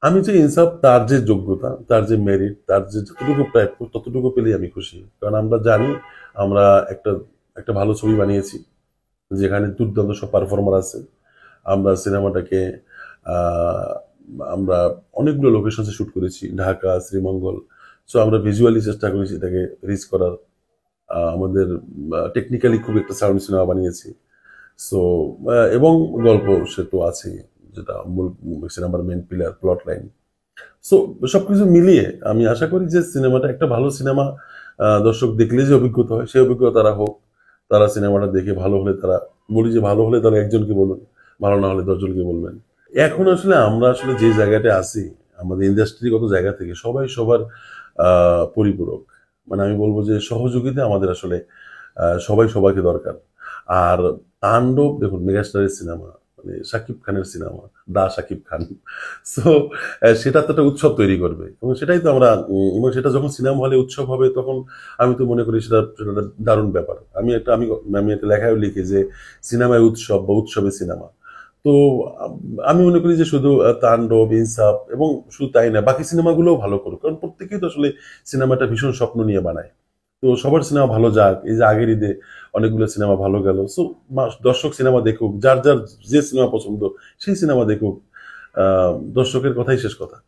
আমি যে ইনসাফ, তার যে যোগ্যতা, তার যে মেরিট, তার যে যতটুকু প্রাপ্য ততটুকু পেলেই আমি খুশি। কারণ আমরা জানি আমরা একটা একটা ভালো ছবি বানিয়েছি, যেখানে দুর্দান্ত সব পারফর্মার আছে। আমরা সিনেমাটাকে আহ, আমরা অনেকগুলো লোকেশনে শুট করেছি, ঢাকা, শ্রীমঙ্গল। সো আমরা ভিজুয়ালি চেষ্টা করেছি এটাকে রিচ করার। আমাদের টেকনিক্যালি খুব একটা সাউন্ড সিনেমা বানিয়েছি। সো এবং গল্প সে তো আছে, যেটা মূল সিনেমার main pillar, plot line. So সবকিছু মিলিয়ে আমি আশা করি যে সিনেমাটা একটা ভালো সিনেমা। দর্শক দেখলে যে অভিজ্ঞতা হয়, সেই অভিজ্ঞতা তারা হোক। তারা সিনেমাটা দেখে ভালো হলে তারা, বলি যে ভালো হলে তারা একজনকে বলুন, ভালো না হলে 10 জনকে বলবেন। এখন আসলে আমরা আসলে যে জায়গাটা আছি, আমাদের ইন্ডাস্ট্রিগত জায়গা থেকে সবাই সবার পরিপূরক। মানে আমি বলবো যে সহযোগিতা আমাদের আসলে সবাই সবাইকে দরকার। আর তাণ্ডব দেখুন, মেগাস্টারের সিনেমা, মানে শাকিব খানের সিনেমা, দা শাকিব খান। সো সেটা তো একটা উৎসব তৈরি করবে, এবং সেটাই তো আমরা এবং সেটা যখন সিনেমা হলে উৎসব হবে, তখন আমি তো মনে করি সেটা সেটা একটা দারুণ ব্যাপার। আমি আমি একটা লেখায় লিখি যে সিনেমায় উৎসব বা উৎসবে সিনেমা। তো আম, আমি মনে করি যে শুধু তাণ্ডব, ইনসাফ, এবং শুধু তাই না, বাকি সিনেমাগুলোও ভালো করুক, কারণ প্রত্যেকেই তো আসলে সিনেমাটা ভীষণ স্বপ্ন নিয়ে বানায়। তো সবার সিনেমা ভালো যাক, এই যে আগের ঈদে অনেকগুলো সিনেমা ভালো গেল। সো দর্শক সিনেমা দেখুক, যার যার যে সিনেমা পছন্দ সেই সিনেমা দেখুক। দর্শকের কথাই শেষ কথা।